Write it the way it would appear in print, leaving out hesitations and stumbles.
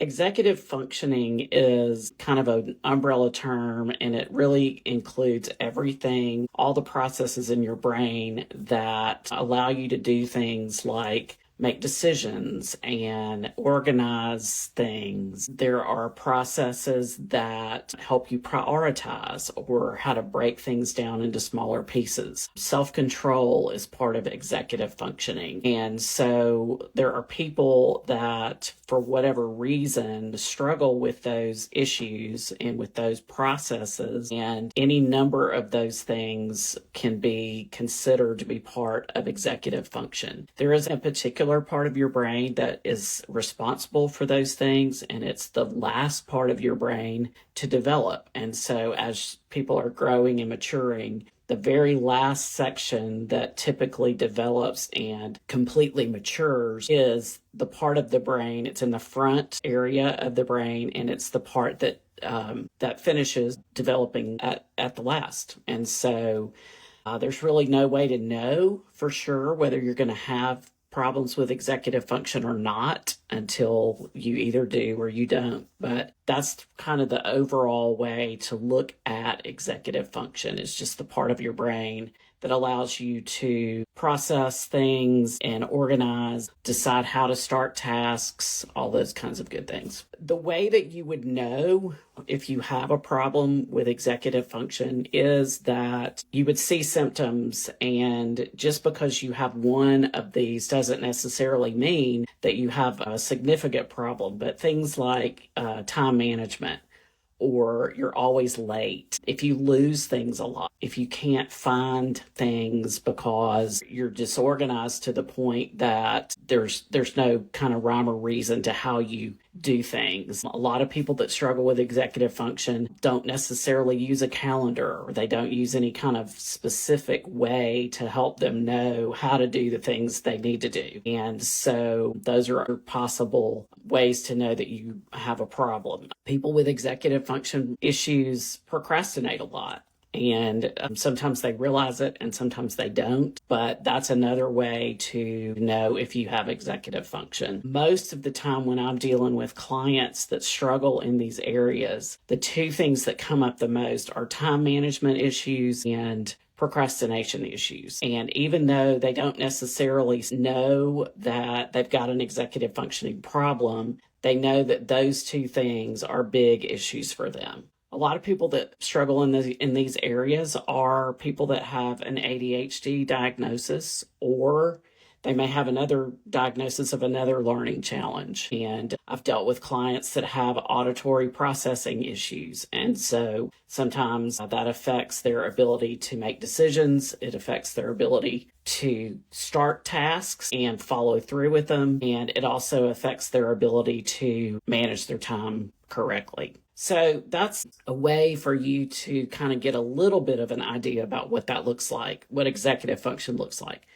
Executive functioning is kind of an umbrella term, and it really includes everything, all the processes in your brain that allow you to do things like make decisions and organize things. There are processes that help you prioritize or how to break things down into smaller pieces. Self-control is part of executive functioning. And so there are people that, for whatever reason, struggle with those issues and with those processes. And any number of those things can be considered to be part of executive function. There is a particular part of your brain that is responsible for those things, and it's the last part of your brain to develop. And so as people are growing and maturing, the very last section that typically develops and completely matures is the part of the brain. It's in the front area of the brain, and it's the part that that finishes developing at the last. And so there's really no way to know for sure whether you're going to have problems with executive function or not until you either do or you don't. But that's kind of the overall way to look at executive function. It's just the part of your brain that allows you to process things and organize, decide how to start tasks, all those kinds of good things. The way that you would know if you have a problem with executive function is that you would see symptoms, and just because you have one of these doesn't necessarily mean that you have a significant problem. But things like time management, or you're always late, if you lose things a lot, if you can't find things because you're disorganized to the point that there's no kind of rhyme or reason to how you do things. A lot of people that struggle with executive function don't necessarily use a calendar, or they don't use any kind of specific way to help them know how to do the things they need to do. And so those are possible ways to know that you have a problem. People with executive function issues procrastinate a lot. And sometimes they realize it and sometimes they don't. But that's another way to know if you have executive function. Most of the time when I'm dealing with clients that struggle in these areas, the two things that come up the most are time management issues and procrastination issues. And even though they don't necessarily know that they've got an executive functioning problem, they know that those two things are big issues for them. A lot of people that struggle in these areas are people that have an ADHD diagnosis, or they may have another diagnosis of another learning challenge. And I've dealt with clients that have auditory processing issues. And so sometimes that affects their ability to make decisions. It affects their ability to start tasks and follow through with them. And it also affects their ability to manage their time correctly. So that's a way for you to kind of get a little bit of an idea about what that looks like, what executive function looks like.